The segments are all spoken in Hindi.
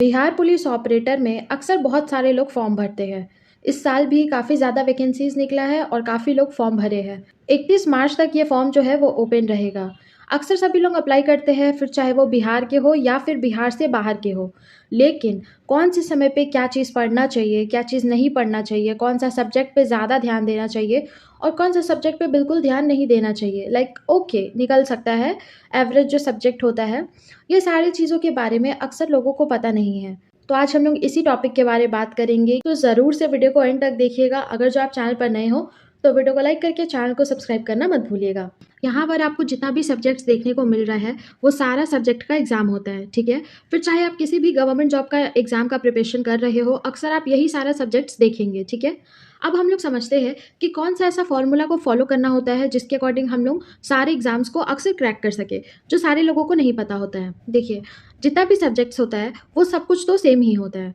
बिहार पुलिस ऑपरेटर में अक्सर बहुत सारे लोग फॉर्म भरते हैं। इस साल भी काफ़ी ज़्यादा वैकेंसीज निकला है और काफ़ी लोग फॉर्म भरे हैं। 31 मार्च तक ये फॉर्म जो है वो ओपन रहेगा। अक्सर सभी लोग अप्लाई करते हैं, फिर चाहे वो बिहार के हो या फिर बिहार से बाहर के हो। लेकिन कौन से समय पे क्या चीज़ पढ़ना चाहिए, क्या चीज़ नहीं पढ़ना चाहिए, कौन सा सब्जेक्ट पे ज़्यादा ध्यान देना चाहिए और कौन सा सब्जेक्ट पे बिल्कुल ध्यान नहीं देना चाहिए, लाइक ओके निकल सकता है, एवरेज जो सब्जेक्ट होता है, ये सारी चीज़ों के बारे में अक्सर लोगों को पता नहीं है। तो आज हम लोग इसी टॉपिक के बारे में बात करेंगे, तो ज़रूर से वीडियो को एंड तक देखिएगा। अगर जो आप चैनल पर नए हो तो वीडियो को लाइक करके चैनल को सब्सक्राइब करना मत भूलिएगा। यहाँ पर आपको जितना भी सब्जेक्ट्स देखने को मिल रहा है वो सारा सब्जेक्ट का एग्जाम होता है, ठीक है। फिर चाहे आप किसी भी गवर्नमेंट जॉब का एग्जाम का प्रिपरेशन कर रहे हो, अक्सर आप यही सारा सब्जेक्ट्स देखेंगे, ठीक है। अब हम लोग समझते हैं कि कौन सा ऐसा फॉर्मूला को फॉलो करना होता है जिसके अकॉर्डिंग हम लोग सारे एग्जाम्स को अक्सर क्रैक कर सके, जो सारे लोगों को नहीं पता होता है। देखिए, जितना भी सब्जेक्ट्स होता है वो सब कुछ तो सेम ही होता है।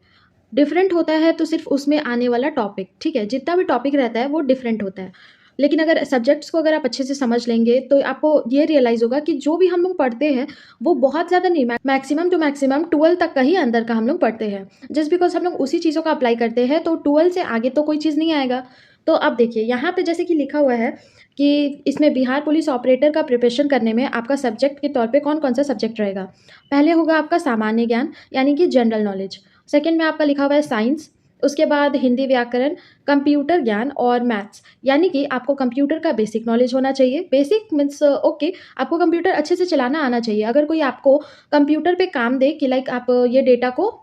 डिफरेंट होता है तो सिर्फ उसमें आने वाला टॉपिक, ठीक है। जितना भी टॉपिक रहता है वो डिफरेंट होता है। लेकिन अगर सब्जेक्ट्स को अगर आप अच्छे से समझ लेंगे तो आपको ये रियलाइज़ होगा कि जो भी हम लोग पढ़ते हैं वो बहुत ज़्यादा नहीं, मैक्सिमम टू मैक्सिमम 12 तक का ही अंदर का हम लोग पढ़ते हैं। जस्ट बिकॉज हम लोग उसी चीज़ों का अप्लाई करते हैं तो 12 से आगे तो कोई चीज़ नहीं आएगा। तो अब देखिए यहाँ पे जैसे कि लिखा हुआ है कि इसमें बिहार पुलिस ऑपरेटर का प्रिपरेशन करने में आपका सब्जेक्ट के तौर पे कौन कौन सा सब्जेक्ट रहेगा। पहले होगा आपका सामान्य ज्ञान यानी कि जनरल नॉलेज। सेकंड में आपका लिखा हुआ है साइंस। उसके बाद हिंदी व्याकरण, कंप्यूटर ज्ञान और मैथ्स, यानी कि आपको कंप्यूटर का बेसिक नॉलेज होना चाहिए। बेसिक मीन्स ओके, आपको कंप्यूटर अच्छे से चलाना आना चाहिए। अगर कोई आपको कंप्यूटर पे काम दे कि लाइक आप ये डेटा को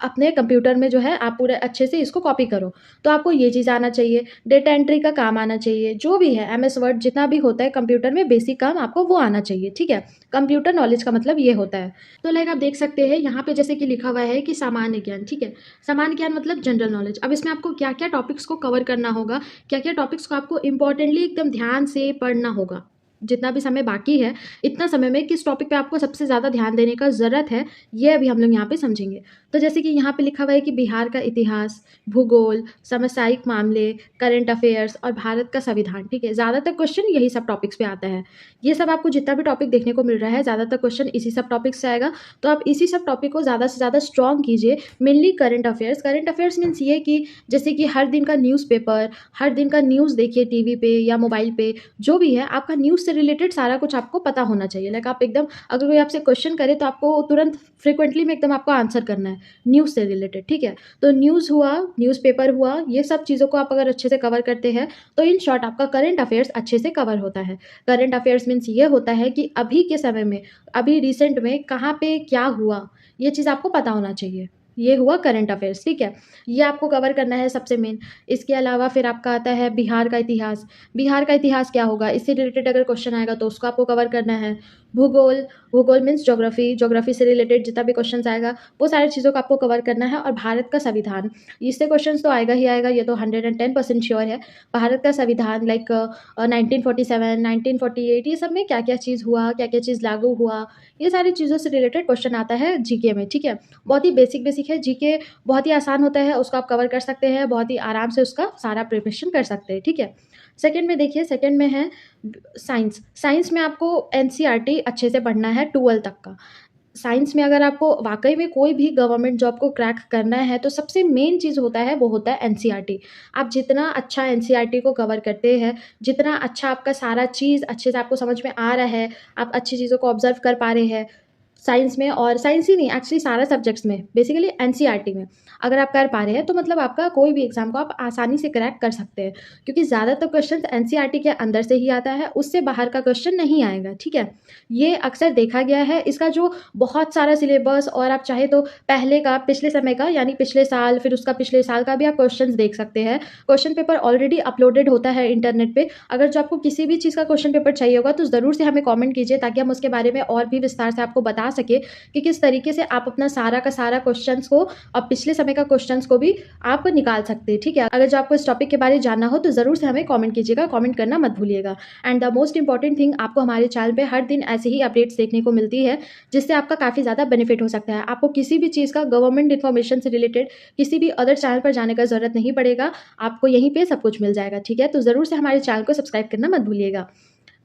अपने कंप्यूटर में जो है आप पूरे अच्छे से इसको कॉपी करो, तो आपको ये चीज़ आना चाहिए। डेटा एंट्री का काम आना चाहिए, जो भी है एमएस वर्ड जितना भी होता है कंप्यूटर में बेसिक काम आपको वो आना चाहिए, ठीक है। कंप्यूटर नॉलेज का मतलब ये होता है। तो लाइक आप देख सकते हैं यहाँ पे जैसे कि लिखा हुआ है कि सामान्य ज्ञान, ठीक है। सामान्य ज्ञान मतलब जनरल नॉलेज। अब इसमें आपको क्या क्या टॉपिक्स को कवर करना होगा, क्या क्या टॉपिक्स को आपको इंपॉर्टेंटली एकदम ध्यान से पढ़ना होगा। जितना भी समय बाकी है, इतना समय में किस टॉपिक पे आपको सबसे ज़्यादा ध्यान देने का ज़रूरत है, ये अभी हम लोग यहाँ पे समझेंगे। तो जैसे कि यहाँ पे लिखा हुआ है कि बिहार का इतिहास, भूगोल, समसामयिक मामले, करंट अफेयर्स और भारत का संविधान, ठीक है। ज़्यादातर क्वेश्चन यही सब टॉपिक्स पे आता है। ये सब आपको जितना भी टॉपिक देखने को मिल रहा है ज़्यादातर क्वेश्चन इसी सब टॉपिक से आएगा। तो आप इसी सब टॉपिक को ज़्यादा से ज़्यादा स्ट्रॉन्ग कीजिए। Mainly current affairs. Current affairs means ये कि जैसे कि हर दिन का न्यूज़पेपर, हर दिन का न्यूज़ देखिए टीवी पे या मोबाइल पे, जो भी है आपका न्यूज़ से रिलेटेड सारा कुछ आपको पता होना चाहिए। लाइक आप एकदम, अगर कोई आपसे क्वेश्चन करे तो आपको तुरंत फ्रिक्वेंटली में एकदम आपको आंसर करना है न्यूज़ से रिलेटेड, ठीक है। तो न्यूज़ हुआ, न्यूज़पेपर हुआ, ये सब चीज़ों को आप अगर अच्छे से कवर करते हैं तो इन शॉर्ट आपका करंट अफेयर्स अच्छे से कवर होता है। करंट अफेयर्स मीन्स ये होता है कि अभी के समय में, अभी रिसेंट में कहाँ पे क्या हुआ, ये चीज़ आपको पता होना चाहिए। ये हुआ करंट अफेयर्स, ठीक है। ये आपको कवर करना है सबसे मेन। इसके अलावा फिर आपका आता है बिहार का इतिहास। बिहार का इतिहास क्या होगा, इससे रिलेटेड अगर क्वेश्चन आएगा तो उसको आपको कवर करना है। भूगोल, भूगोल मीन्स ज्योग्राफी, ज्योग्राफी से रिलेटेड जितना भी क्वेश्चन आएगा वो सारी चीज़ों को आपको कवर करना है। और भारत का संविधान, इससे क्वेश्चन तो आएगा ही आएगा, ये तो 110% श्योर है। भारत का संविधान लाइक 1947, 1948, ये सब में क्या क्या चीज़ हुआ, क्या क्या चीज़ लागू हुआ, ये सारी चीज़ों से रिलेटेड क्वेश्चन आता है जीके में, ठीक है। बहुत ही बेसिक बेसिक है जीके, बहुत ही आसान होता है, उसको आप कवर कर सकते हैं, बहुत ही आराम से उसका सारा प्रिपरेशन कर सकते हैं, ठीक है। सेकंड में देखिए, सेकंड में है साइंस। साइंस में आपको एनसीईआरटी अच्छे से पढ़ना है 12 तक का। साइंस में अगर आपको वाकई में कोई भी गवर्नमेंट जॉब को क्रैक करना है तो सबसे मेन चीज़ होता है वो होता है एनसीईआरटी। आप जितना अच्छा एनसीईआरटी को कवर करते हैं, जितना अच्छा आपका सारा चीज़ अच्छे से आपको समझ में आ रहा है, आप अच्छी चीज़ों को ऑब्जर्व कर पा रहे हैं साइंस में, और साइंस ही नहीं एक्चुअली सारा सब्जेक्ट्स में, बेसिकली एनसीईआरटी में अगर आप कर पा रहे हैं तो मतलब आपका कोई भी एग्जाम को आप आसानी से क्रैक कर सकते हैं। क्योंकि ज़्यादातर क्वेश्चन एनसीईआरटी के अंदर से ही आता है, उससे बाहर का क्वेश्चन नहीं आएगा, ठीक है। ये अक्सर देखा गया है। इसका जो बहुत सारा सिलेबस, और आप चाहे तो पहले का, पिछले समय का यानी पिछले साल, फिर उसका पिछले साल का भी आप क्वेश्चन देख सकते हैं। क्वेश्चन पेपर ऑलरेडी अपलोडेड होता है इंटरनेट पे। अगर जो आपको किसी भी चीज़ का क्वेश्चन पेपर चाहिए होगा तो ज़रूर से हमें कमेंट कीजिए, ताकि हम उसके बारे में और भी विस्तार से आपको बता सके कि किस तरीके से आप अपना सारा का सारा क्वेश्चंस को और पिछले समय का क्वेश्चंस को भी आप निकाल सकते हैं, ठीक है। अगर जो आपको इस टॉपिक के बारे में जानना हो तो ज़रूर से हमें कमेंट कीजिएगा, कमेंट करना मत भूलिएगा। And the most important thing, आपको हमारे चैनल पे हर दिन ऐसे ही अपडेट्स देखने को मिलती है, जिससे आपका काफ़ी ज़्यादा बेनिफिट हो सकता है। आपको किसी भी चीज़ का गवर्नमेंट इन्फॉर्मेशन से रिलेटेड किसी भी अदर चैनल पर जाने का ज़रूरत नहीं पड़ेगा, आपको यहीं पे सब कुछ मिल जाएगा, ठीक है। तो ज़रूर से हमारे चैनल को सब्सक्राइब करना मत भूलिएगा।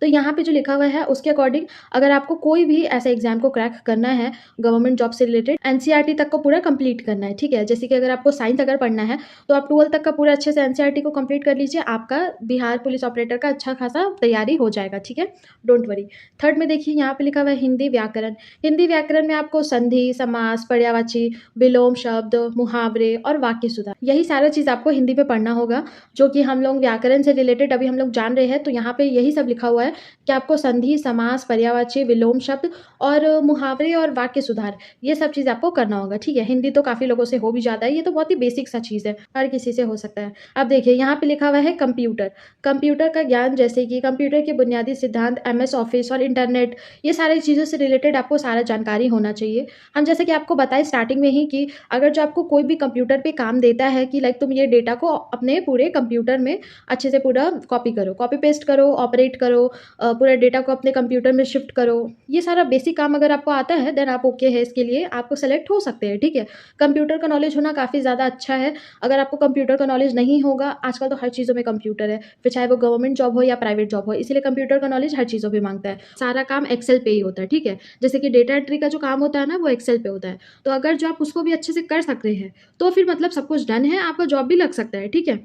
तो यहाँ पे जो लिखा हुआ है उसके अकॉर्डिंग अगर आपको कोई भी ऐसा एग्जाम को क्रैक करना है गवर्नमेंट जॉब से रिलेटेड, एनसीईआरटी तक को पूरा कंप्लीट करना है, ठीक है। जैसे कि अगर आपको साइंस अगर पढ़ना है तो आप 12 तक का पूरा अच्छे से एनसीईआरटी को कंप्लीट कर लीजिए, आपका बिहार पुलिस ऑपरेटर का अच्छा खासा तैयारी हो जाएगा, ठीक है, डोंट वरी। थर्ड में देखिए यहाँ पे लिखा हुआ है हिंदी व्याकरण। हिंदी व्याकरण में आपको संधि, समास, पर्यायवाची, विलोम शब्द, मुहावरे और वाक्य सुधार, यही सारा चीज़ आपको हिंदी में पढ़ना होगा, जो कि हम लोग व्याकरण से रिलेटेड अभी हम लोग जान रहे हैं। तो यहाँ पे यही सब लिखा हुआ है कि आपको संधि, समास, पर्यायवाची, विलोम शब्द और मुहावरे और वाक्य सुधार, ये सब चीज़ आपको करना होगा, ठीक है। हिंदी तो काफ़ी लोगों से हो भी जाता है, ये तो बहुत ही बेसिक सा चीज़ है, हर किसी से हो सकता है। अब देखिए यहाँ पे लिखा हुआ है कंप्यूटर। कंप्यूटर का ज्ञान, जैसे कि कंप्यूटर के बुनियादी सिद्धांत, एमएस ऑफिस और इंटरनेट, ये सारी चीज़ों से रिलेटेड आपको सारा जानकारी होना चाहिए। हम जैसे कि आपको बताएं स्टार्टिंग में ही कि अगर जो आपको कोई भी कंप्यूटर पे काम देता है कि लाइक तुम ये डेटा को अपने पूरे कंप्यूटर में अच्छे से पूरा कॉपी करो, कॉपी पेस्ट करो, ऑपरेट करो, पूरे डेटा को अपने कंप्यूटर में शिफ्ट करो, ये सारा बेसिक काम अगर आपको आता है देन आप ओके है, इसके लिए आपको सेलेक्ट हो सकते हैं, ठीक है। कंप्यूटर का नॉलेज होना काफ़ी ज़्यादा अच्छा है। अगर आपको कंप्यूटर का नॉलेज नहीं होगा, आजकल तो हर चीज़ों में कंप्यूटर है, फिर चाहे वो गवर्नमेंट जॉब हो या प्राइवेट जॉब हो, इसीलिए कंप्यूटर का नॉलेज हर चीज़ों पे मांगता है। सारा काम एक्सेल पे ही होता है, ठीक है। जैसे कि डेटा एंट्री का जो काम होता है ना, वो एक्सेल पे होता है। तो अगर जो आप उसको भी अच्छे से कर सकते हैं तो फिर मतलब सब कुछ डन है, आपका जॉब भी लग सकता है, ठीक है।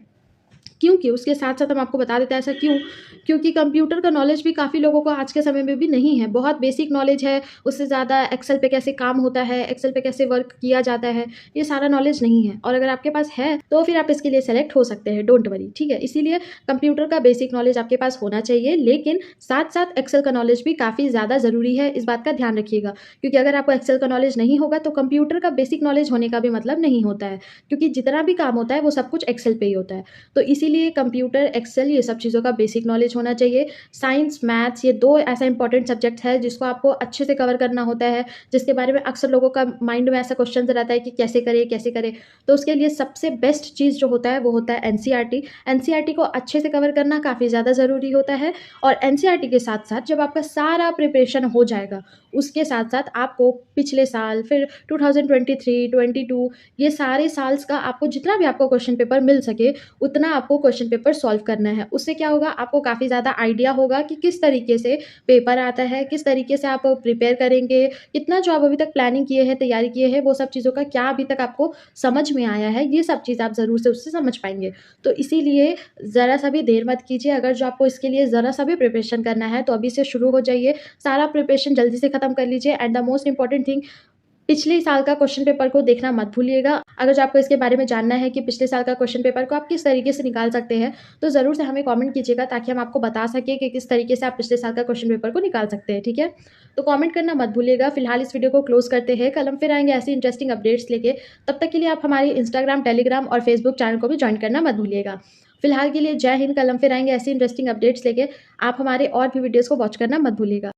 क्योंकि उसके साथ-साथ हम आपको बता देते हैं ऐसा क्यों? क्योंकि कंप्यूटर का नॉलेज भी काफ़ी लोगों को आज के समय में भी नहीं है। बहुत बेसिक नॉलेज है, उससे ज़्यादा एक्सेल पे कैसे काम होता है, एक्सेल पे कैसे वर्क किया जाता है, ये सारा नॉलेज नहीं है। और अगर आपके पास है, तो फिर आप इसके लिए सेलेक्ट हो सकते हैं, डोंट वरी, ठीक है। इसीलिए कंप्यूटर का बेसिक नॉलेज आपके पास होना चाहिए, लेकिन साथ-साथ एक्सेल का नॉलेज भी काफ़ी ज़्यादा ज़रूरी है, इस बात का ध्यान रखिएगा। क्योंकि अगर आपको एक्सेल का नॉलेज नहीं होगा, तो कंप्यूटर का बेसिक नॉलेज होने का भी मतलब नहीं होता है, क्योंकि जितना भी काम होता है, वो सब कुछ एक्सेल पे ही होता है। तो इसीलिए कंप्यूटर, एक्सेल, ये सब चीज़ों का बेसिक नॉलेज होना चाहिए। साइंस, मैथ्स, ये 2 ऐसा इंपॉर्टेंट सब्जेक्ट है जिसको आपको अच्छे से कवर करना होता है, जिसके बारे में अक्सर लोगों का माइंड में ऐसा क्वेश्चन रहता है कि कैसे करें, कैसे करें? तो उसके लिए सबसे बेस्ट चीज़ जो होता है वो होता है एनसीईआरटी। एनसीईआरटी को अच्छे से कवर करना काफ़ी ज़्यादा ज़रूरी होता है। और एनसीईआरटी के साथ-साथ जब आपका सारा प्रिपरेशन हो जाएगा, उसके साथ-साथ आपको पिछले साल, फिर 2023, 22, ये सारे साल्स का आपको जितना भी आपको क्वेश्चन पेपर मिल सके, उतना आपको क्वेश्चन पेपर सॉल्व करना है। उससे क्या होगा, आपको काफ़ी ज़्यादा आइडिया होगा कि किस तरीके से पेपर आता है, किस तरीके से आप प्रिपेयर करेंगे, कितना जो आप अभी तक प्लानिंग किए हैं, तैयारी किए हैं, वो सब चीज़ों का क्या अभी तक आपको समझ में आया है, ये सब चीज़ आप ज़रूर से उससे समझ पाएँगे। तो इसीलिए ज़रा सा भी देर मत कीजिए, अगर जो आपको इसके लिए ज़रा सा भी प्रिपरेशन करना है, तो अभी से शुरू हो जाइए। सारा प्रिपरेशन जल्दी से खत्म कर लीजिए and the most important thing, पिछले साल का क्वेश्चन पेपर को देखना मत भूलिएगा। अगर जो आपको इसके बारे में जानना है कि पिछले साल का क्वेश्चन पेपर को आप किस तरीके से निकाल सकते हैं, तो ज़रूर से हमें कमेंट कीजिएगा ताकि हम आपको बता सकें कि किस तरीके से आप पिछले साल का क्वेश्चन पेपर को निकाल सकते हैं, ठीक है? तो कमेंट करना मत भूलिएगा। फिलहाल इस वीडियो को क्लोज़ करते हैं, कल हम फिर आएँगे ऐसी इंटरेस्टिंग अपडेट्स लेके। तब तक के लिए आप हमारी इंस्टाग्राम, टेलीग्राम और फेसबुक चैनल को भी जॉइन करना मत भूलिएगा। फिलहाल के लिए जय हिंद, कल हम फिर आएँगे ऐसी इंटरेस्टिंग अपडेट्स लेके। आप हमारे और भी वीडियोज़ को वॉच करना मत भूलिएगा।